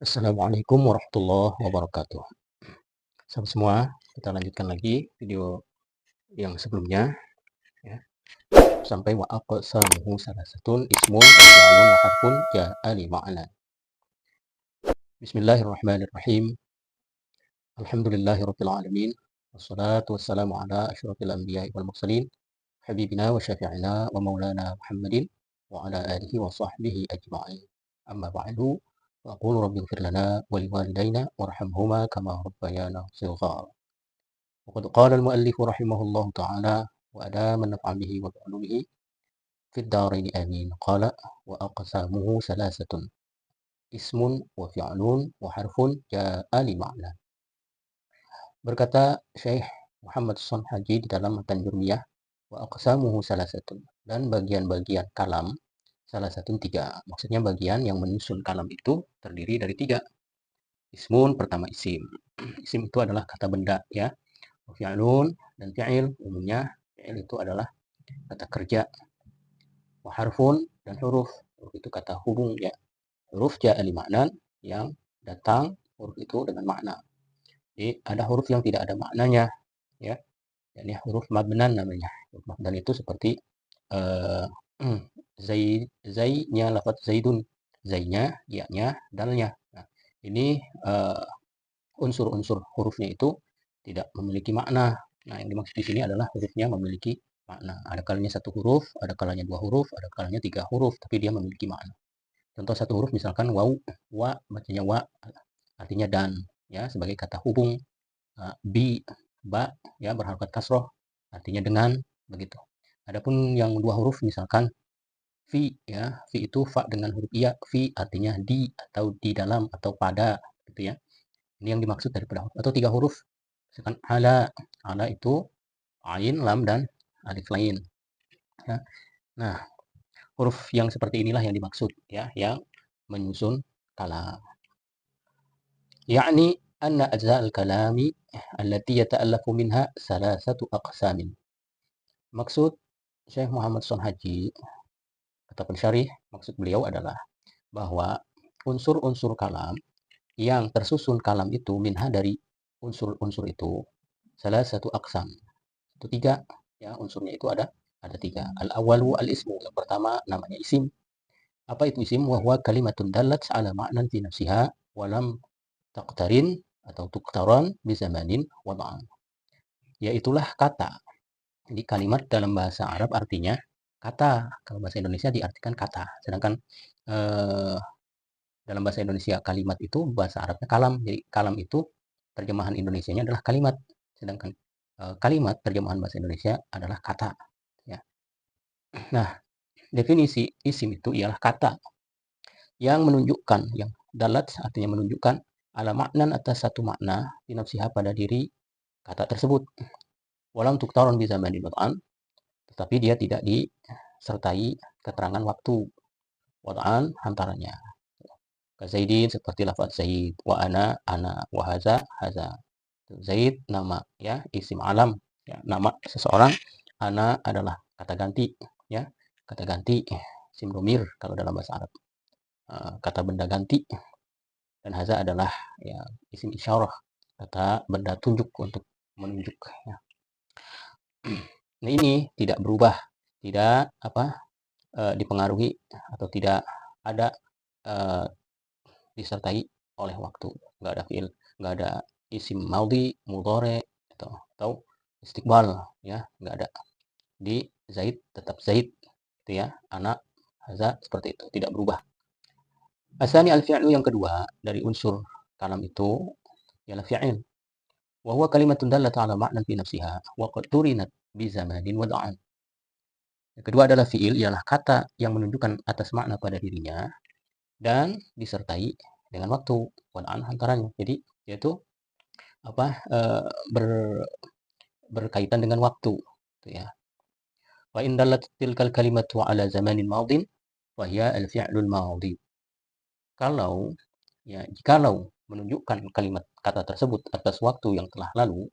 Assalamualaikum warahmatullahi wabarakatuh. Sahabat semua, kita lanjutkan lagi video yang sebelumnya ya. Sampai wa aqsamuhu salasatun ismun wa fi'lun wa harfun ja'a li ma'na. Bismillahirrahmanirrahim. Alhamdulillahirabbil alamin. Wassalatu wassalamu ala asyrafil anbiya'i wal mursalin habibina wa syafi'ina wa maulana Muhammadin wa ala alihi wa sahbihi ajma'in. Amma ba'du. وأقول رب اغفر لنا ولوالدينا وارحمهما كما ربيانا صغارا. وقد قال المؤلف رحمه الله تعالى وأدام النفع به وبعلومه في الدارين آمين. قال وأقسامه ثلاثة اسم وفعل وحرف جاء لمعنى. Berkata Syekh Muhammad Son Haji di dalam Matan Jurmiyah, wa aqsamuhu salasatun, dan bagian-bagian kalam salah satu tiga. Maksudnya bagian yang menyusun kalam itu terdiri dari tiga. Ismun, pertama isim. Isim itu adalah kata benda ya. Fi'lun, dan fi'il umumnya fi'il itu adalah kata kerja. Wa harfun, dan huruf. Huruf itu kata hubung ya. Huruf ja'a li ma'nan, yang datang huruf itu dengan makna. Jadi ada huruf yang tidak ada maknanya ya. Ini huruf mabnan namanya. Huruf mabnan itu seperti zai-nya lafaz zaidun, zainya, ya-nya, dalnya. Nah, ini unsur-unsur hurufnya itu tidak memiliki makna. Nah, yang dimaksud di sini adalah hurufnya memiliki makna. Ada kalanya satu huruf, ada kalanya dua huruf, ada kalanya tiga huruf, tapi dia memiliki makna. Contoh satu huruf misalkan waw, wa bacanya wa, artinya dan ya, sebagai kata hubung. Bi, ba ya, berharokat kasroh, artinya dengan, begitu. Adapun yang dua huruf misalkan fi ya, fi itu fa dengan huruf iya, fi artinya di atau di dalam atau pada gitu ya. Ini yang dimaksud daripada huruf. Atau tiga huruf misalkan ala, ala itu ain, lam, dan alif lain ya. Nah, huruf yang seperti inilah yang dimaksud ya, yang menyusun kalam. Yakni anna ajza'al kalami allati yata'allafu minha salasatu aqsamin. Maksud Syekh Muhammad Son Haji, kata pensyarih, maksud beliau adalah bahwa unsur-unsur kalam yang tersusun kalam itu minha, dari unsur-unsur itu, salah satu aqsam, itu tiga ya, unsurnya itu ada tiga. Al-awwalu al-ismu, yang pertama namanya isim. Apa itu isim? Wa huwa kalimatun dalat ala ma'nan fi nafsiha wa lam taqtarin atau tuqtaran bi zamanin wa ma'an. Yaitulah kata. Jadi kalimat dalam bahasa Arab artinya kata. Kalau bahasa Indonesia diartikan kata. Sedangkan dalam bahasa Indonesia kalimat itu bahasa Arabnya kalam. Jadi kalam itu terjemahan Indonesianya adalah kalimat. Sedangkan kalimat terjemahan bahasa Indonesia adalah kata ya. Nah, definisi isim itu ialah kata yang menunjukkan, yang dalat artinya menunjukkan, ala maknan atas satu makna, binafsiha pada diri kata tersebut. Walam tuktaron bisa mandinut'an, tetapi dia tidak disertai keterangan waktu. Wata'an antaranya. Zaidin seperti lafaz Zaid, wa ana, wa haza, haza. Zaid nama ya, isim alam ya, nama seseorang. Ana adalah kata ganti ya, kata ganti isim domir kalau dalam bahasa Arab. Kata benda ganti. Dan haza adalah ya, isim isyarah, kata benda tunjuk, untuk menunjuk ya. Nah, ini tidak berubah, tidak dipengaruhi atau tidak ada disertai oleh waktu. Nggak ada fiil, nggak ada isim maudhi, mudhari atau istiqbal ya, nggak ada. Di Zaid tetap Zaid gitu ya, anak, haza, seperti itu, tidak berubah. Asani al-fi'lu, yang kedua dari unsur kalam itu ialah fi'il. Wa huwa kalimatun dallat ala ma'nan fi nafsiha wa qad turinat bi zamanin wa da'an. Yang kedua adalah fi'il, ialah kata yang menunjukkan atas makna pada dirinya dan disertai dengan waktu, wad'an antaranya. Jadi yaitu berkaitan dengan waktu gitu ya. Wa in dallat tilkal kalimatu ala zamanin madin wa hiya al-fi'lul madhi. Kalau ya, jikalau menunjukkan kalimat kata tersebut atas waktu yang telah lalu,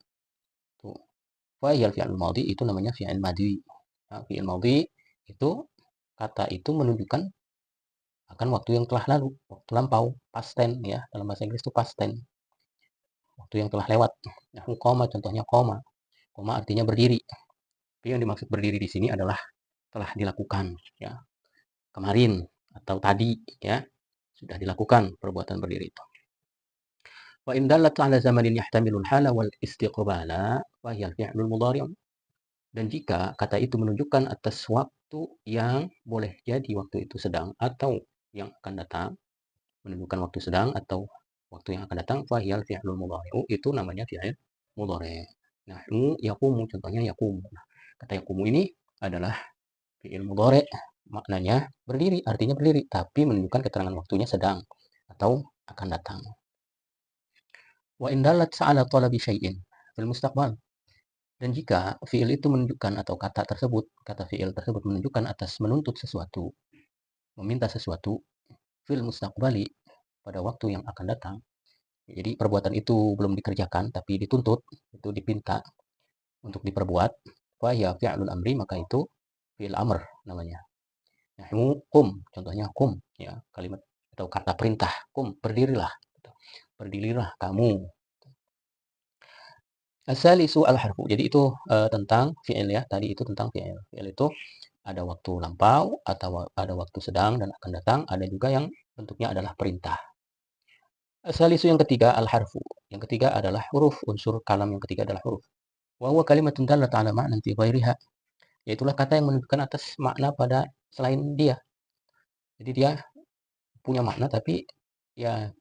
tuh fa hiya al-fi'lul madhi, itu namanya fi'il madhi. Nah, fi'il madhi itu kata itu menunjukkan akan waktu yang telah lalu, waktu lampau, past tense ya. Dalam bahasa Inggris itu past tense, waktu yang telah lewat. Nahwu qoma contohnya qoma. Qoma artinya berdiri. Tapi yang dimaksud berdiri di sini adalah telah dilakukan ya. Kemarin atau tadi ya, sudah dilakukan perbuatan berdiri itu. Wa in dallat 'ala zamanin yahtamilul hala wal istiqbala fa hiya al-fi'lul mudhari'. Dan jika kata itu menunjukkan atas waktu yang boleh jadi waktu itu sedang atau yang akan datang, menunjukkan waktu sedang atau waktu yang akan datang, fa hiya al-fi'lul mudhari', itu namanya fi'il mudhari'. Nahnu yaqumu contohnya yaqumu. Nah, kata yaqumu ini adalah fi'il mudhari', maknanya berdiri, artinya berdiri, tapi menunjukkan keterangan waktunya sedang atau akan datang. Wa in dalat 'ala talabi syai'in fil mustaqbal. Dan jika fi'il itu menunjukkan atau kata fi'il tersebut menunjukkan atas menuntut sesuatu, meminta sesuatu, fil mustaqbali, pada waktu yang akan datang. Jadi perbuatan itu belum dikerjakan tapi dituntut, itu dipinta untuk diperbuat. Fa ya fi'lul amri, maka itu fi'il amr namanya. Nahwu qum, contohnya qum ya, kalimat atau kata perintah, qum, berdirilah. Berdirilah kamu. Asalisu al-harfu. Jadi itu tentang fi'il ya. Tadi itu tentang fi'il. Fi'il itu ada waktu lampau atau ada waktu sedang dan akan datang. Ada juga yang bentuknya adalah perintah. Asalisu yang ketiga al-harfu. Yang ketiga adalah huruf. Unsur kalam yang ketiga adalah huruf. Wa huwa kalimatun dallat 'ala ma'nan fi ghairiha. Yaitulah kata yang menunjukkan atas makna pada selain dia. Jadi dia punya makna tapi ya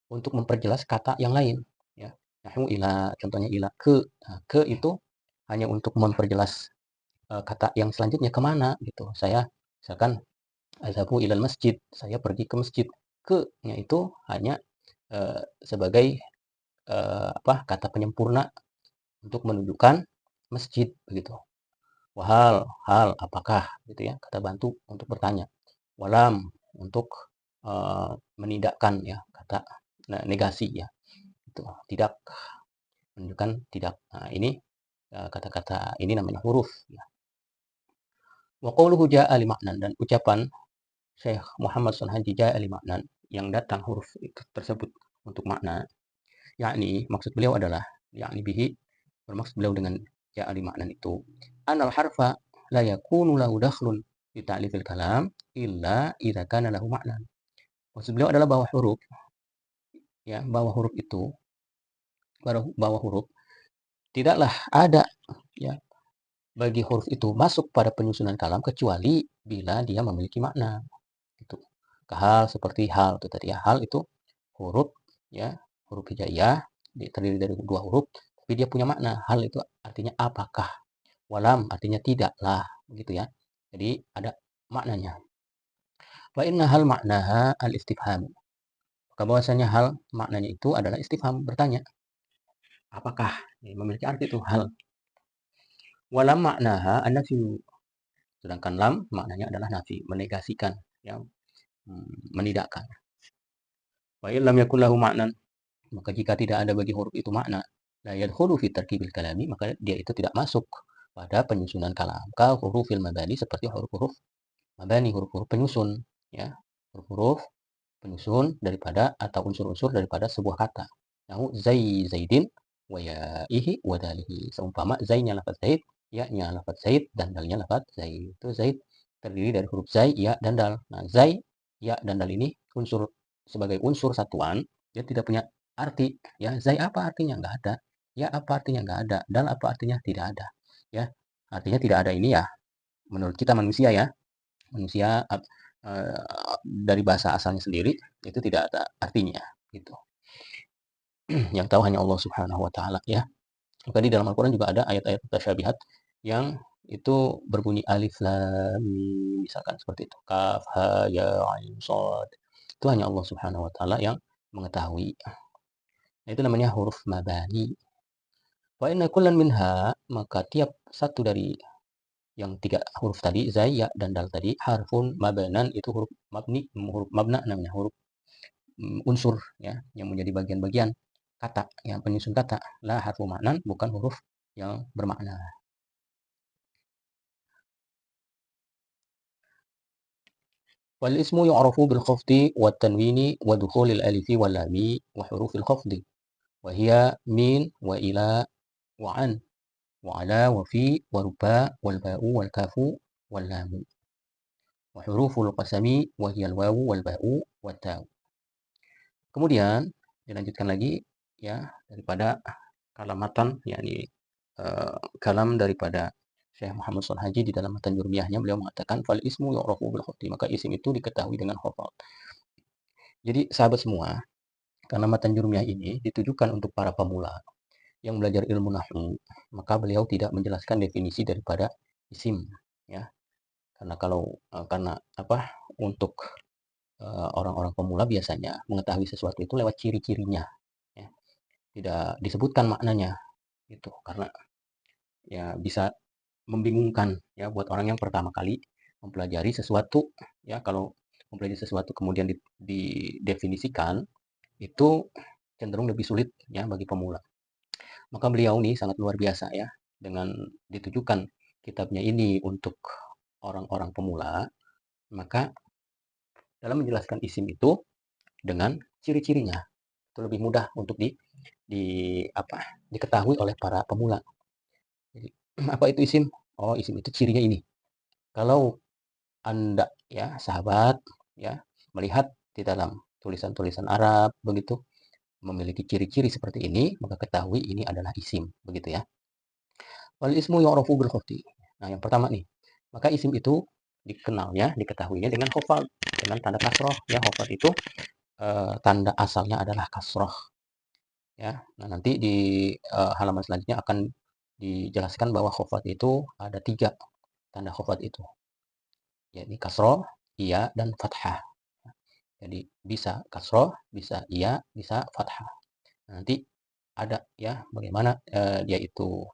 untuk memperjelas kata yang lain ya. Nahwu ila, contohnya ila, ke. Nah, ke itu hanya untuk memperjelas kata yang selanjutnya kemana gitu. Saya misalkan azhabu ilal masjid, saya pergi ke masjid. Ke-nya itu hanya sebagai kata penyempurna untuk menunjukkan masjid begitu. Wahal, hal, apakah gitu ya, kata bantu untuk bertanya. Walam untuk menidakkan ya, kata negasi ya. Itu tidak, menunjukkan tidak. Nah, ini kata-kata ini namanya huruf ya. Wa qawluhu jaa'a li ma'nan, dan ucapan Syekh Muhammad Sonhaji jaa'a li ma'nan, yang datang huruf itu tersebut untuk makna, yakni maksud beliau adalah yakni bihi, bermaksud beliau dengan jaa'a li ma'nan itu anal harfa la yakunu lahu dakhlun fi ta'lifil kalam illa idza kana lahu ma'nan. Maksud beliau adalah bahwa huruf ya, bahwa huruf tidaklah ada ya bagi huruf itu masuk pada penyusunan kalam kecuali bila dia memiliki makna. Itu hal seperti hal itu tadi ya, hal itu huruf ya, huruf hijaiyah terdiri dari dua huruf tapi dia punya makna. Hal itu artinya apakah, walam artinya tidaklah begitu ya, jadi ada maknanya. Wa inna hal maknaha al istifham, maka bahwasanya hal maknanya itu adalah istifham, bertanya apakah, memiliki arti itu hal. Walam maknaha an nafyu, sedangkan lam maknanya adalah nafi, menegasikan ya, menidakkan. Wa illam yakul lahu ma'nan, maka jika tidak ada bagi huruf itu makna, la yadkhulu fi tarkibil kalami, maka dia itu tidak masuk pada penyusunan kalam. Ka hurufil mabani, seperti huruf-huruf mabani, huruf-huruf penyusun ya, huruf-huruf penyusun daripada atau unsur-unsur daripada sebuah kata. Nahu zaidin wa ya'ihi wa dalihi. Seumpama zainya lafaz zaid, ya-nya lafaz zaid, dan dalnya lafaz zaid. Itu zaid terdiri dari huruf zai, ya, dan dal. Nah, zai, ya, dan dal ini unsur sebagai unsur satuan, dia tidak punya arti. Ya, zai apa artinya? Nggak ada. Ya, apa artinya? Nggak ada. Dal apa artinya? Tidak ada. Ya, artinya tidak ada ini ya. Menurut kita manusia ya, manusia dari bahasa asalnya sendiri itu tidak ada artinya gitu. Yang tahu hanya Allah Subhanahu wa taala ya. Maka di dalam Al-Qur'an juga ada ayat-ayat mutasyabihat yang itu berbunyi alif lam mim, misalkan seperti itu. Kaf ha ya ain shad. Itu hanya Allah Subhanahu wa taala yang mengetahui. Nah, itu namanya huruf mabani. Wa inna kullan minha, maka tiap satu dari yang tiga huruf tadi, zai, ya, dan dal tadi, harfun mabanan, itu huruf mabni, huruf mabna namanya, huruf unsur ya, yang menjadi bagian-bagian kata, yang penyusun kata. La harfu maknan, bukan huruf yang bermakna. والاسم يعرف بالخفض والتنوين ودخول الألف واللام وحروف الخفض وهي من وإلى وعن وعلى وفي وربا والباء والكاف واللام وحروف القسم وهي الواو والباء والتاء. Kemudian dilanjutkan lagi ya daripada kalamatan yakni kalam daripada Syekh Muhammad Shalih Haji di dalam matan Jurmiyahnya beliau mengatakan fal ismu yu'rafu bil khafdi, maka isim itu diketahui dengan khafad. Jadi sahabat semua, karena matan Jurmiyah ini ditujukan untuk para pemula yang belajar ilmu nahwu, maka beliau tidak menjelaskan definisi daripada isim ya. Karena untuk orang-orang pemula biasanya mengetahui sesuatu itu lewat ciri-cirinya ya. Tidak disebutkan maknanya itu karena ya bisa membingungkan ya buat orang yang pertama kali mempelajari sesuatu ya. Kalau mempelajari sesuatu kemudian didefinisikan itu cenderung lebih sulit ya bagi pemula. Maka beliau nih sangat luar biasa ya dengan ditujukan kitabnya ini untuk orang-orang pemula, maka dalam menjelaskan isim itu dengan ciri-cirinya itu lebih mudah untuk di diketahui oleh para pemula. Jadi, apa itu isim? Oh, isim itu cirinya ini. Kalau Anda ya, sahabat ya, melihat di dalam tulisan-tulisan Arab begitu memiliki ciri-ciri seperti ini, maka ketahui ini adalah isim, begitu ya. Wal ismu yu'rafu bil khafdi. Nah, yang pertama nih, maka isim itu dikenalnya, diketahuinya dengan khafad, dengan tanda kasroh. Ya, khafad itu tanda asalnya adalah kasroh. Ya, nah nanti di halaman selanjutnya akan dijelaskan bahwa khafad itu ada 3 tanda khafad itu, yakni kasroh, iya, dan fathah. Jadi bisa kasroh, bisa iya, bisa fathah. Nah, nanti ada ya bagaimana dia itu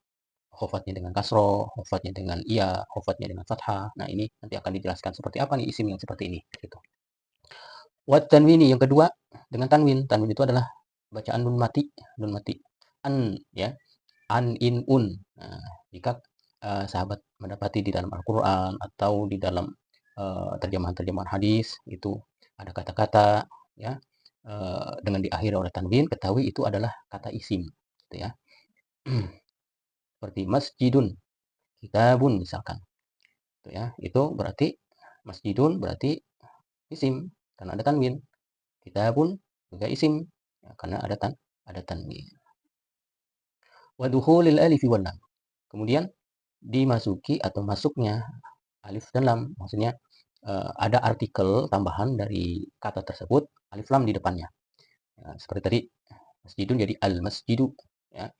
khofatnya dengan kasroh, khofatnya dengan iya, khofatnya dengan fathah. Nah, ini nanti akan dijelaskan seperti apa nih isim yang seperti ini. Gitu. Wat tanwini yang kedua dengan tanwin. Tanwin itu adalah bacaan nun mati, nun mati. An ya, an in un. Nah, jika sahabat mendapati di dalam Al-Qur'an atau di dalam terjemahan-terjemahan hadis itu ada kata-kata ya dengan diakhiri oleh tanwin, ketahui itu adalah kata isim gitu ya. Seperti masjidun, kitabun misalkan. Itu ya. Itu berarti masjidun berarti isim karena ada tanwin. Kitabun juga isim ya, karena ada tanwin. Wa dukhulil alif wal lam. Kemudian dimasuki atau masuknya alif dan lam, maksudnya ada artikel tambahan dari kata tersebut, alif lam di depannya. Ya, seperti tadi masjidun jadi al-masjidu ya.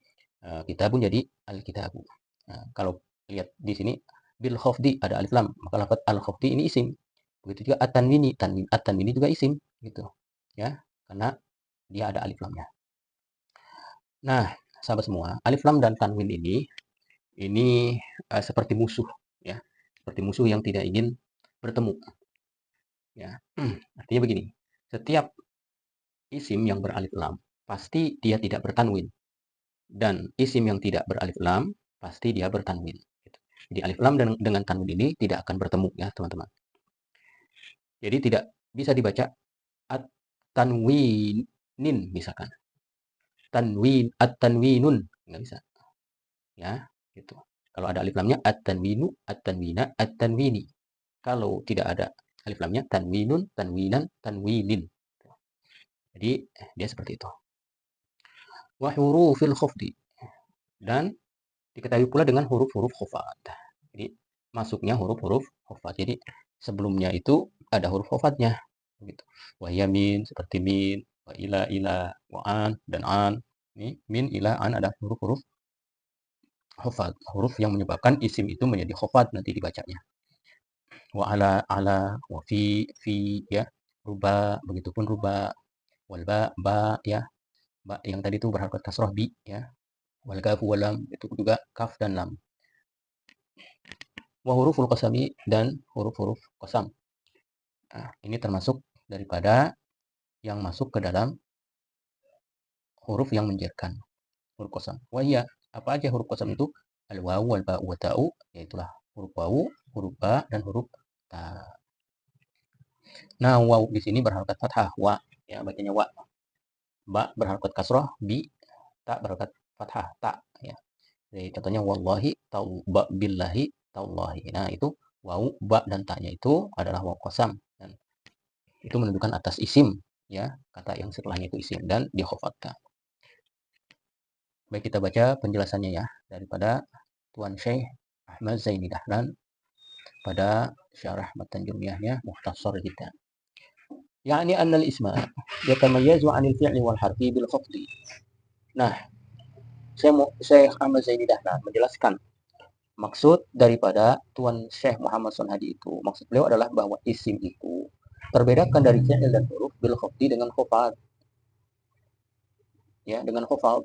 Kitabun jadi al-kitabu. Nah, kalau lihat di sini bil khafdi ada alif lam, maka lafaz al khafdi ini isim. Begitu juga at-tanwini, at-tanwini juga isim gitu. Ya, karena dia ada alif lamnya. Nah, sahabat semua, alif lam dan tanwin ini seperti musuh ya. Seperti musuh yang tidak ingin bertemu ya. Artinya begini, setiap isim yang beralif lam pasti dia tidak bertanwin dan isim yang tidak beralif lam pasti dia bertanwin. Gitu. Jadi alif lam dengan tanwin ini tidak akan bertemu ya teman-teman. Jadi tidak bisa dibaca at-tanwinin misalkan. Tanwin, at-tanwinun nggak bisa. Ya, gitu. Kalau ada alif lamnya at-tanwinu, at-tanwina, at-tanwini. Kalau tidak ada alif lamnya tanwinun, tanwinan, tanwinin. Jadi dia seperti itu. Wa hurufil khafdi dan diketahui pula dengan huruf-huruf khafat. Jadi masuknya huruf-huruf khafat. Jadi sebelumnya itu ada huruf khafatnya gitu. Wa yamin seperti min, wa ila, wa an dan an. Ini min, ila, an ada huruf-huruf khafat, huruf yang menyebabkan isim itu menjadi khafat nanti dibacanya. Wa ala, wa fi ya, ruba, begitupun ruba, wal ba ya, ba yang tadi itu berharokat kasroh bi ya, wal kafu wal lam itu juga kaf dan lam. Wa huruful qasami dan huruf-huruf qasam. Nah, ini termasuk daripada yang masuk ke dalam huruf yang menjerkan, huruf qasam. Wa iya, apa aja huruf qasam itu? Al wawu wal ba wa ta'u, yaitulah huruf wawu, huruf ba dan huruf ta. Nah, waw di sini berharokat fathah, wa, ya bacanya wa. Ba berharokat kasroh, bi, ta berharokat fathah, ta, ya. Jadi contohnya wallahi, ba billahi, tallahi. Nah, itu waw, ba dan ta-nya itu adalah waw qasam dan itu menunjukkan atas isim, ya. Kata yang setelahnya itu isim dan dikhafatkan. Baik, kita baca penjelasannya ya daripada Tuan Syekh Ahmad Zaini Dahlan pada syarah matan jumiyahnya mukhtasar kita. Yani annal isma yatamayyazu 'anil fi'li wal harfi bil khafdi. Nah, Syekh Ahmad Zaini Dahlan menjelaskan maksud daripada Tuan Syekh Muhammad Sonhadi itu. Maksud beliau adalah bahwa isim itu terbedakan dari fi'il dan huruf bil khafdi dengan khafad. Ya, dengan khafad.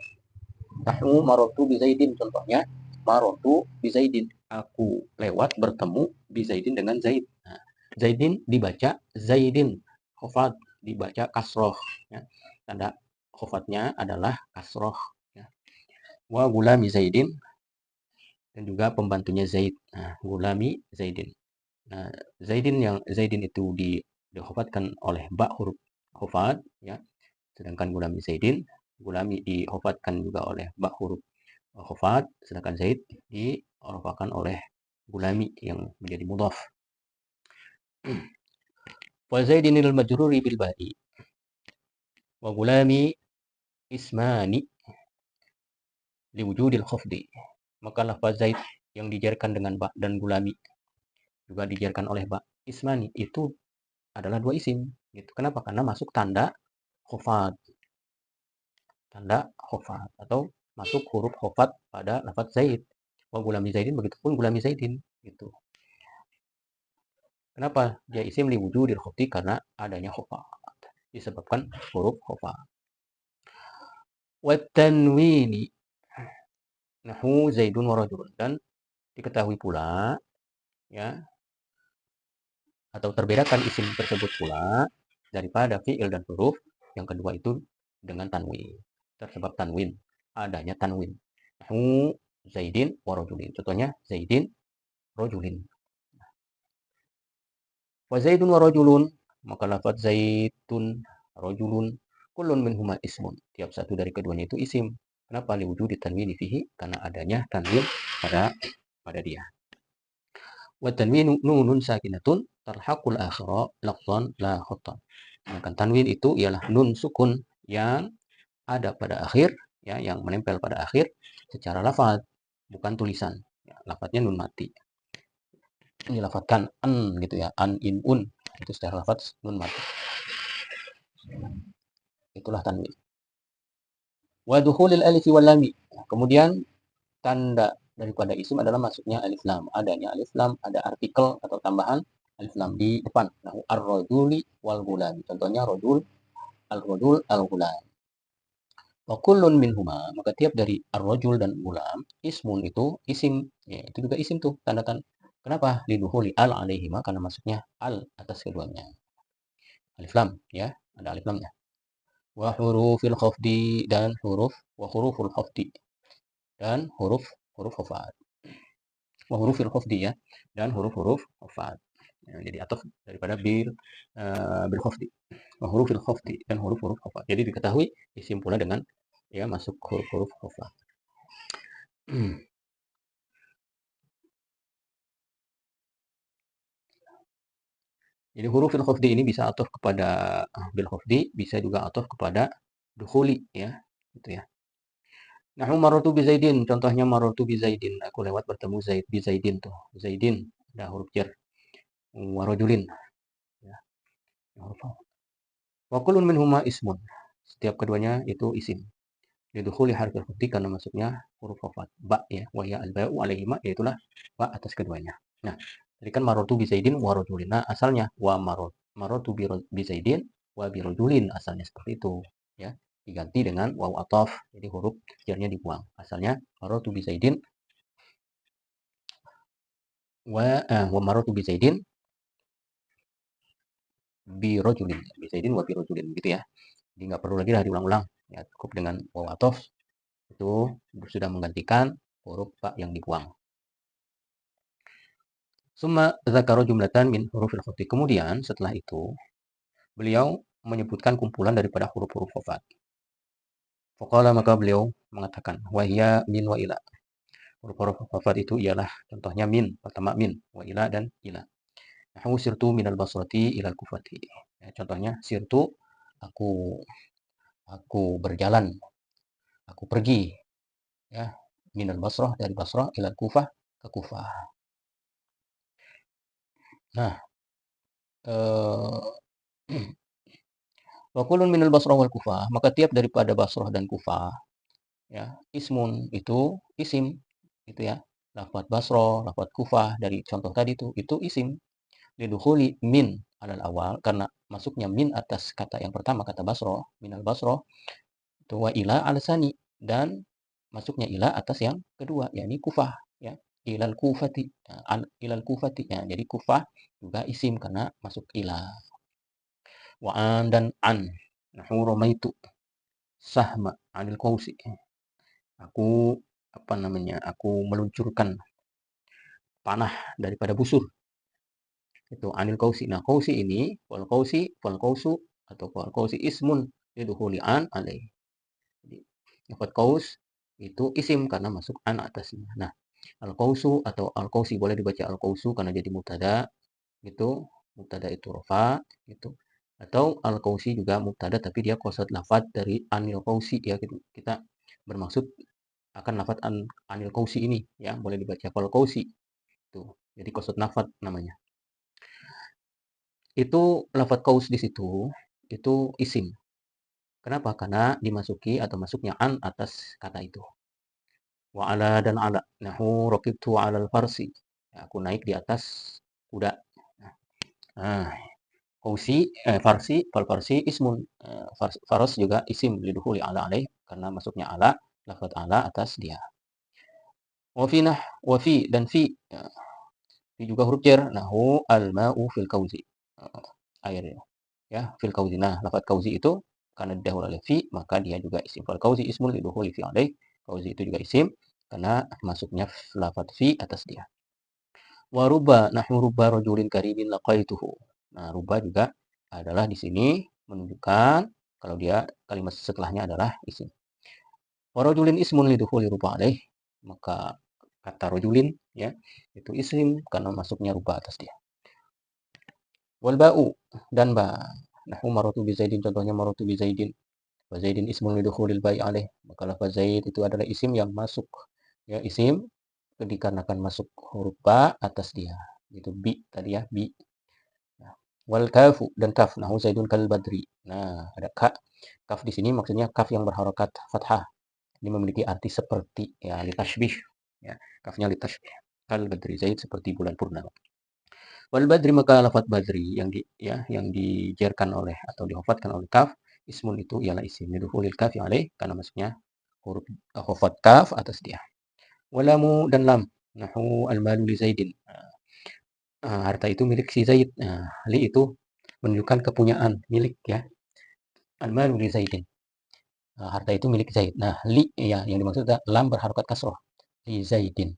Nahnu marotu bi Zaidin, contohnya marotu bi Zaidin, aku lewat bertemu bi Zaidin dengan Zaid. Nah, Zaidin dibaca Zaidin, khafad dibaca kasroh, ya. Tanda khafatnya adalah kasroh, ya. Wa gulami Zaidin, dan juga pembantunya Zaid. Nah, gulami Zaidin. Nah, Zaidin itu dikhafatkan oleh ba huruf khafad, ya. Sedangkan gulami Zaidin, gulami dikhafatkan juga oleh ba huruf khafat, sedangkan Zaid dirofakan oleh gulami yang menjadi mudhaf. Wa Zaidinil majruri bil ba'i wa gulami ismani liwujudil khafdi. Maka lafaz Zaid yang dijarkan dengan ba dan gulami juga dijarkan oleh ba. Ismani itu adalah dua isim. Gitu. Kenapa? Karena masuk tanda khafat. Tanda khafat atau masuk huruf khafat pada lafaz Zaid. Wa gulami Zaidin, begitupun gulami Zaidin. Gitu. Kenapa dia isim liwujudil khafdi? Karena adanya khafat. Disebabkan huruf khafat. Wa tanwini nahu Zaidun wa rajulun, dan diketahui pula, ya, atau terbedakan isim tersebut pula daripada fi'il dan huruf yang kedua itu dengan tanwin. Tersebab tanwin, adanya tanwin. Nahu Zaidin wa rajulin. Contohnya Zaidin rajulin. Wa Zaidun wa rajulun, maka lafaz Zaidun rajulun kullun minhuma ismun. Tiap satu dari keduanya itu isim. Kenapa? Liwujudi tanwini fihi, karena adanya tanwin pada dia. Wa tanwinu nunun sakinatun tarhaqul akhira lafzan la khattan. Sedangkan tanwin itu ialah nun sukun yang ada pada akhir, ya, yang menempel pada akhir secara lafaz, bukan tulisan. Ya, lafaznya nun mati. Dilafatkan an gitu ya, an in un, itu secara lafaz nun mati. Itulah tanwin. Wa dukhulil alif wal lam. Kemudian tanda daripada isim adalah masuknya alif lam. Adanya alif lam, ada artikel atau tambahan alif lam di depan. Nah, ar-rajuli wal gulam. Contohnya rajul, al-rajul, al-gulam. Wa kullun minhuma, maka tiap dari ar-rajul dan gulam, ismun itu isim. Ya, itu juga isim tuh, tanda-tanda. Kenapa? Liduhuli al alaihima, karena masuknya al atas keduanya. Alif lam, ya, ada alif lamnya. Wa hurufil khafdi, dan wa huruful khafdi, dan huruf khafat. Wa hurufil khafdi, ya, dan huruf-huruf khafat. Ya, jadi ataf daripada bil khafdi. Wa hurufil khafdi, dan huruf-huruf khafat. Jadi diketahui isim pula dengan, ya, masuk huruf-huruf khafat. Jadi huruf bil khafdi ini bisa ataf kepada bil khafdi, bisa juga ataf kepada dukhuli, ya, gitu ya. Nahu marartu bi Zaidin, contohnya marartu bi Zaidin, aku lewat bertemu Zaid, bi Zaidin tuh. Zaidin ada huruf jar. Wa rajulin, ya, huruf. Wa kullun minhuma ismun. Setiap keduanya itu isim. Lidukhuli harfil khafdi, karena masuknya huruf khafat. Ba, ya, wa ya al-ba'u alaihima, yaitulah ba atas keduanya. Nah, tadi kan marartu bi Zaidin wa rajulin. Nah, asalnya wa marartu bi Zaidin wa bi rajulin, asalnya seperti itu, ya. Diganti dengan waw ataf, jadi huruf jarnya dibuang. Asalnya marartu bi Zaidin wa marartu bi Zaidin bi rajulin. Bi Zaidin wa bi rajulin, gitu ya. Jadi nggak perlu lagi diulang-ulang, ya, cukup dengan waw ataf itu sudah menggantikan huruf ba yang dibuang. Summa dzakara jumlatan min hurufil khafdi. Kemudian setelah itu beliau menyebutkan kumpulan daripada huruf-huruf khafat. Faqala, maka beliau mengatakan, wa hiya min wa ila. Huruf-huruf khafat itu ialah contohnya min, pertama min, wa ila dan ila. Nahu sirtu minal basrati ilal kufati. Ya, contohnya sirtu, aku berjalan, aku pergi, ya, minal basrah, dari Basrah, ilal Kufah, ke Kufah. Nah, wa kullun minal basrah wal Kufah, maka tiap daripada Basrah dan Kufah, ya, ismun itu isim, itu ya. Lafaz Basrah, lafaz Kufah dari contoh tadi itu isim. Lidukhuli min alal awal, karena masuknya min atas kata yang pertama, kata Basrah, minal Basrah, itu wa ila al sani, dan masuknya ila atas yang kedua, yakni Kufah, ya. Ilal Kufati, ilal Kufati, ya. Jadi Kufah juga isim karena masuk ila. Wa an dan an. Nahu ramaitu sahma anil qausi. Aku Aku meluncurkan panah daripada busur. Itu anil qausi. Nah, qausi ini wal qausu atau wal qausi ismun lidukhuli an alaih. Jadi lafaz qaus itu isim karena masuk an atasnya. Nah, al-qausu atau al-qausi boleh dibaca al-qausu karena jadi mubtada, gitu. Mubtada itu rafa, gitu. Atau al-qausi juga mubtada tapi dia qasad lafaz dari anil qausi, ya, gitu. Kita bermaksud akan lafaz anil qausi ini, ya, boleh dibaca fal qausi. Tuh. Jadi qasad lafaz namanya. Itu lafaz qaus di situ itu isim. Kenapa? Karena dimasuki atau masuknya an atas kata itu. Wa ala dan ala. Nahu raqibtu 'alal farsi. Ya, aku naik di atas kuda. Nah, fausi farsi, fal farsi ismun. Faras juga isim lidukhuli ala alaih karena masuknya ala, lafaz ala atas dia. Wa fi wa fi dan fi, ya, fi juga huruf jar. Nahu al-ma'u fil kauzi. Air, ya, fil kauzi. Nah, lafaz kauzi itu karena didahului oleh fi, maka dia juga isim. Fal kauzi ismun lidukhuli fi alaih. Kauzi itu juga isim karena masuknya lafaz fi atas dia. Wa ruba nahwu ruba rajulin karimin laqaituhu. Nah, ruba juga adalah di sini menunjukkan kalau dia kalimat setelahnya adalah isim. Wa rajulin ismun lidukhuli ruba alaih. Maka kata rajulin, ya, itu isim karena masuknya ruba atas dia. Wal ba'u dan ba. Nahwu maratu bi zaidin, contohnya maratu bi zaidin. Wa zaidin ismun lidukhulil ba'i alaih. Maka lafaz zaid itu adalah isim yang masuk, ya, isim dikarenakan masuk huruf ba atas dia. Itu bi tadi, ya, bi. Nah, wal kafu dan kaf. Nahu zaidun kal badri. Nah, ada ka. Kaf di sini maksudnya kaf yang berharokat fathah. Ini memiliki arti seperti, ya, litashbih, ya. Kafnya litashbih. Kal badri, zaid seperti bulan purnama. Wal badri, maka lafaz badri yang dijerkan oleh atau dihofatkan oleh kaf, ismun itu ialah isim lidukhulil kafi alaih karena masuknya huruf khafat kaf atas dia. Walamu dan lam. Nahu al-malu li zaidin. Harta itu milik si Zaid. Nah, li itu menunjukkan kepunyaan, milik, ya. Al-malu li Zaidin. Harta itu milik Zaid. Nah, li, ya, yang dimaksud adalah lam berharokat kasroh. Li Zaidin.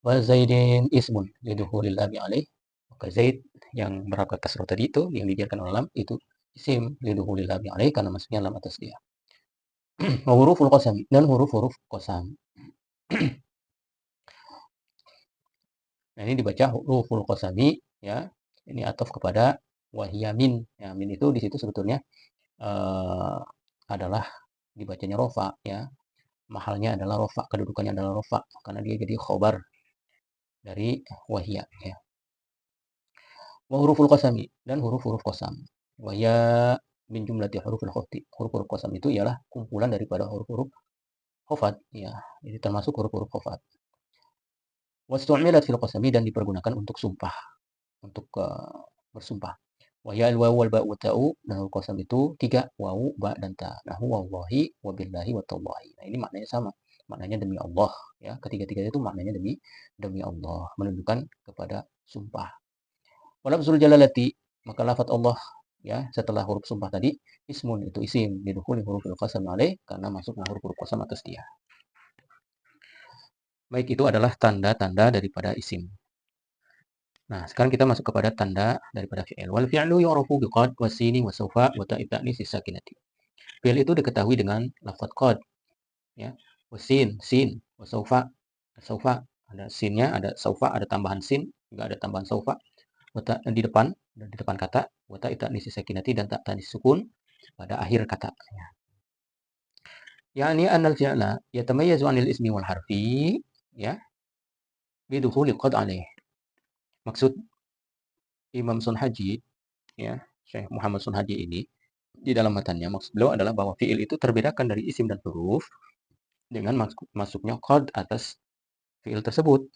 Wa Zaidin ismun lidukhulil lami alaih. Maka Zaid yang berharokat kasroh tadi itu, yang dibiarkan oleh lam, itu isim lidukhulil lami alaih karena masuknya lam atas dia. Wa huruful qasam dan huruf-huruf qasam. Nah, ini dibaca huruful qasami, ya. Ini ataf kepada wahiyamin. Ya, min itu di situ sebetulnya adalah dibacanya rofa, ya. Mahalnya adalah rofa, kedudukannya adalah rofa karena dia jadi khobar dari wahya, ya. Wa huruful qasami dan huruf-huruf qasam. Wahya min jumlati hurufil khafti. Huruf-huruf qasam itu ialah kumpulan daripada huruf-huruf khafat, ya. Jadi termasuk huruf-huruf khafat. Wastu'milat fil qasami dan dipergunakan untuk sumpah, untuk bersumpah. Wa ya al-wawu wal ba'u wa ta'u, dan huruf qasam itu 3, wawu, ba, dan ta. Nahu wallahi wa billahi wa tallahi. Nah, ini maknanya sama. Maknanya demi Allah, ya. Ketiga-tiganya itu maknanya demi Allah, menunjukkan kepada sumpah. Wa lafzul jalalati, maka lafaz Allah, ya, setelah huruf sumpah tadi, ismun itu isim lidukhuli hurufil qasam alaih karena masuknya huruf-huruf qasam atas dia. Baik, itu adalah tanda-tanda daripada isim. Nah, sekarang kita masuk kepada tanda daripada fi'il. Wal fi'lu yu'rafu biqad wasini wasaufa wa ta'i ta'nis sakinati. Fi'il itu diketahui dengan lafaz qad, ya. Wasin, sin, wasaufa, saufa ada sinnya, ada saufa, ada tambahan sin, juga ada tambahan saufa. Wata di depan kata, wa ta'i ta'nis sakinati dan ta tanis sukun pada akhir kata. Yani anal fi'la yatamayyazu 'anil ismi wal harfi, ya, bidukhuli qad alaih. Maksud Imam Sunhaji, ya, Syekh Muhammad Sunhaji ini di dalam matannya, maksud beliau adalah bahwa fi'il itu terbedakan dari isim dan huruf dengan masuknya qad atas fi'il tersebut.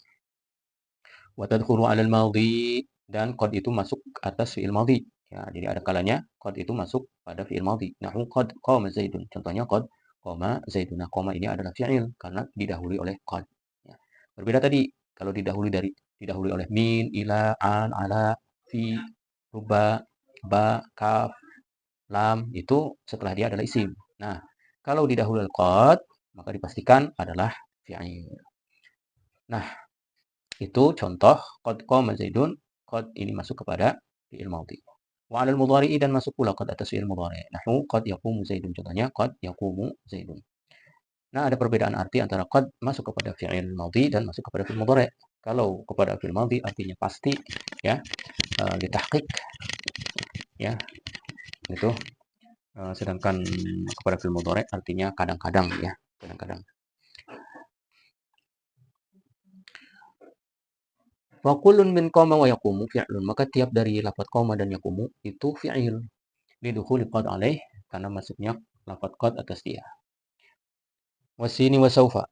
Wa tadkhulu 'alal madhi, dan qad itu masuk atas fi'il madhi. Ya, jadi ada kalanya qad itu masuk pada fi'il madhi. Nahu qad qama Zaidun. Contohnya qad qama Zaidun. Nah, qama ini adalah fi'il karena didahului oleh qad. Ya. Berbeda tadi kalau didahului oleh min, ila, an, ala, fi, ruba, ba, kaf, lam, itu setelah dia adalah isim. Nah, kalau didahului oleh qad, maka dipastikan adalah fi'il. Nah, itu contoh qad qama Zaidun, qad ini masuk kepada fi'il madhi. Wa 'alal mudhari'i, dan masuk pula qad atas fi'il mudhari'. Nahwu qad yaqumu Zaidun. Contohnya qad yaqumu Zaidun. Nah, ada perbedaan arti antara qad masuk kepada fi'il madhi dan masuk kepada fi'il mudhari'. Kalau kepada fi'il madhi artinya pasti, ya, ditahqiq, ya, itu. Sedangkan kepada fi'il mudhari' artinya kadang-kadang, ya, kadang-kadang. Wa kullun min qama wa yaqumu fi'lun, maka tiap dari lafaz qama dan yaqumu itu fi'il. Lidukhuli qad alaih, karena masuknya lafaz qad atas dia. Wasini wa saufa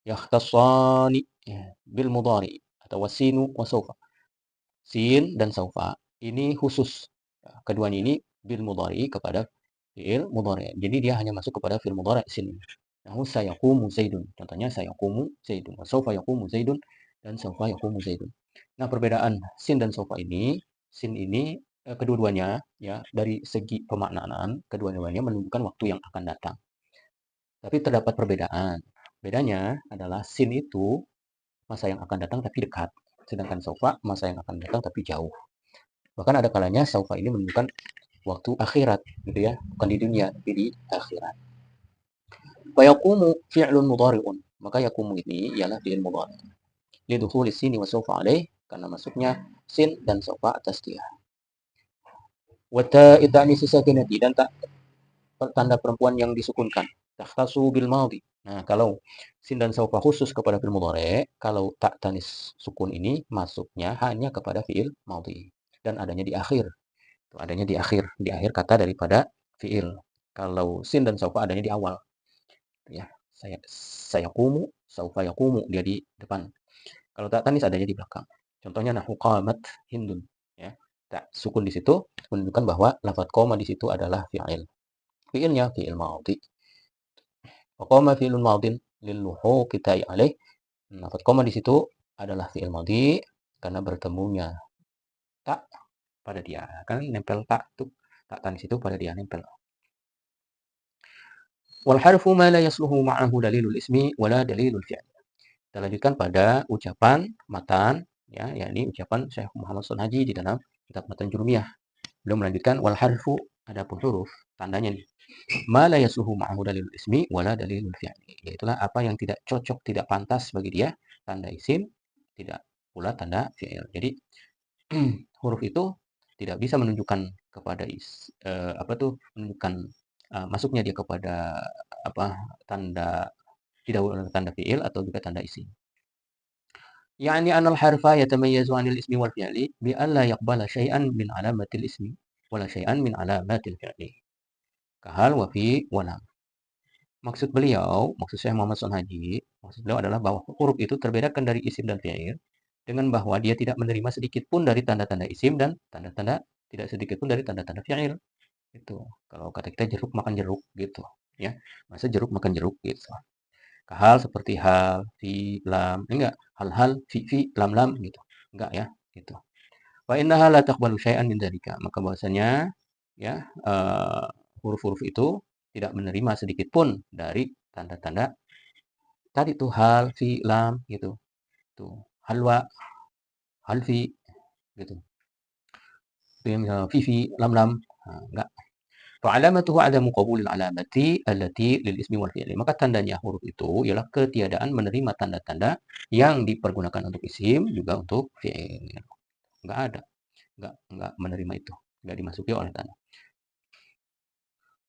yakhtassani bil mudhari, atau wasinu wa saufa. Sin dan saufa ini khusus. Keduanya ini bil mudhari kepada fi'il mudhari. Jadi dia hanya masuk kepada fi'il mudhari sin. Nahu sayaqumu Zaidun. Contohnya sayaqumu Zaidun. Wa saufa yaqumu Zaidun, dan saufa yaqumu Zaidun. Nah, perbedaan sin dan saufa ini, sin ini kedua-duanya, ya, dari segi pemaknaan kedua-duanya menunjukkan waktu yang akan datang. Tapi terdapat perbedaan. Bedanya adalah sin itu masa yang akan datang tapi dekat, sedangkan saufa masa yang akan datang tapi jauh. Bahkan ada kalanya saufa ini menunjukkan waktu akhirat, gitu ya, bukan di dunia tapi di akhirat. Wa yaqumu fi'lun mudhari'un, maka yaqumu ini ialah fi'il mudhari'. Lidukhuli sini wa saufa alaih, karena masuknya sin dan saufa atas dia. Wa ta'i ta'nisi sakinati, dan tak tanda perempuan yang disukunkan. Takhtasu bil madhi. Nah, kalau sin dan saufa khusus kepada fi'il mudhari', kalau tak tanis sukun ini masuknya hanya kepada fi'il madhi dan adanya di akhir. Adanya di akhir kata daripada fi'il. Kalau sin dan saufa adanya di awal. Ya, saya kumu, saufa yakumu, dia di depan. Kalau tak tanis adanya di belakang. Contohnya nahwu qamat Hindun, ya. Tak sukun di situ menunjukkan bahwa lafaz qoma di situ adalah fi'il. Fi'ilnya fi'il madhi. Wa qama fi'lun madhin lil luhuqi ta'i alaih. Lafaz qama di situ adalah fi'il madhi karena bertemunya tak pada dia. Kan nempel tak tuh. Tak tanis itu pada dia nempel. Wal harfu ma la yasluhu ma'ahu dalilul ismi wala dalilul fi'l. Kita lanjutkan pada ucapan matan, ya, yakni ucapan Syekh Muhammad Sunhaji di dalam kitab Matan Jurumiyah. Beliau melanjutkan wal harfu, adapun huruf tandanya nih. Ma la yasluhu ma'ahu dalilul ismi wala dalilul fi'l. Yaitulah apa yang tidak cocok, tidak pantas bagi dia tanda isim, tidak pula tanda fi'il. Jadi huruf itu tidak bisa menunjukkan kepada menunjukkan masuknya dia kepada tanda, tidak tanda fi'il atau juga tanda isim. Yani anal harfa yatamayyazu 'anil ismi wal fi'li bi an la yaqbala syai'an min alamatil ismi wala syai'an min alamatil fi'li. Kahal wa fi wa lam. Maksud Syekh Muhammad Sunhaji, maksud beliau adalah bahwa huruf itu terbedakan dari isim dan fi'il dengan bahwa dia tidak menerima sedikit pun dari tanda-tanda isim dan tanda-tanda tidak sedikit pun dari tanda-tanda fi'il. Itu. Kalau kata kita jeruk makan jeruk gitu, ya. Masa jeruk makan jeruk gitu. Hal seperti hal, fi, lam, enggak. Hal-hal, fi, lam, gitu. Enggak, ya, gitu. Wa innaha la taqbalu syai'an min dzalika. Maka bahwasanya, ya, huruf-huruf itu tidak menerima sedikit pun dari tanda-tanda tadi tuh hal, fi, lam, gitu. Tuh, halwa, halfi, gitu. Jadi misalnya Fifi, Lam-lam, enggak. Fa'alamatuhu adamu qabulil alamati allati lil ismi wal fi'li. Maka tandanya huruf itu ialah ketiadaan menerima tanda-tanda yang dipergunakan untuk isim juga untuk fi'il. Enggak ada. Enggak menerima itu. Enggak dimasuki oleh tanda.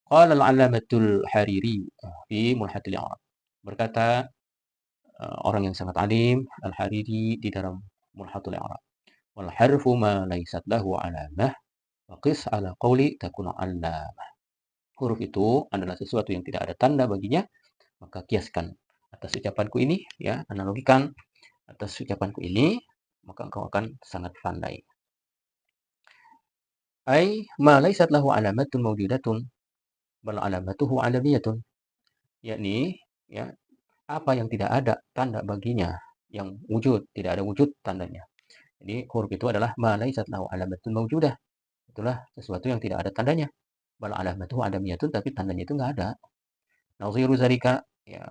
Qala al-'allamatul Hariri fi Mulhatil I'rab. Berkata orang yang sangat alim Al-Hariri di dalam Mulhatul I'rab. Wal harfu ma laysat lahu 'alamah wa qis 'ala qawli takun 'allamah. Huruf itu adalah sesuatu yang tidak ada tanda baginya, maka kiaskan atas ucapanku ini, ya, analogikan atas ucapanku ini, maka engkau akan sangat pandai. Ai ma laysat lahu 'alamatun mawjudatun bal 'alamatuhu 'alamiyatun. Yakni, ya, apa yang tidak ada tanda baginya, yang wujud, tidak ada wujud tandanya. Jadi huruf itu adalah ma laysat lahu 'alamatun mawjudah. Itulah sesuatu yang tidak ada tandanya. Bal 'alamatuhu 'alamiyatun, tapi tandanya itu enggak ada. Naziru zalika, ya,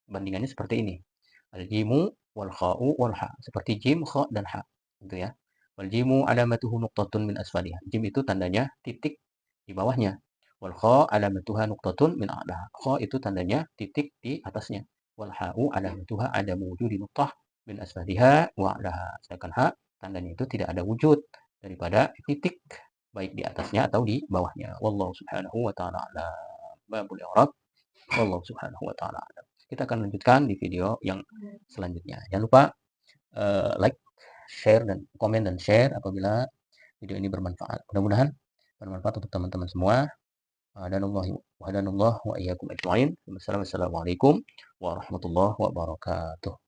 bandingannya seperti ini. Al-jimu wal kha'u wal ha. Seperti jim, kha dan ha. Gitu ya. Wal jimu alamatuhu nuqtatun min asfaliha. Jim itu tandanya titik di bawahnya. Wal kha alamatuha nuqtatun min a'laha. Kha itu tandanya titik di atasnya. Wal ha'u alamatuha adamu wujudi nuqtah min asfaliha wa a'laha. Sedangkan ha tandanya itu tidak ada wujud daripada titik baik di atasnya atau di bawahnya. Wallahu subhanahu wa ta'ala a'lam. Babul i'rab. Wallahu subhanahu wa ta'ala a'lam. Kita akan lanjutkan di video yang selanjutnya. Jangan lupa like, share, dan komen dan share apabila video ini bermanfaat. Mudah-mudahan bermanfaat untuk teman-teman semua. Wahadanullah wa iyyakum ajma'in. Wassalamualaikum warahmatullahi wabarakatuh.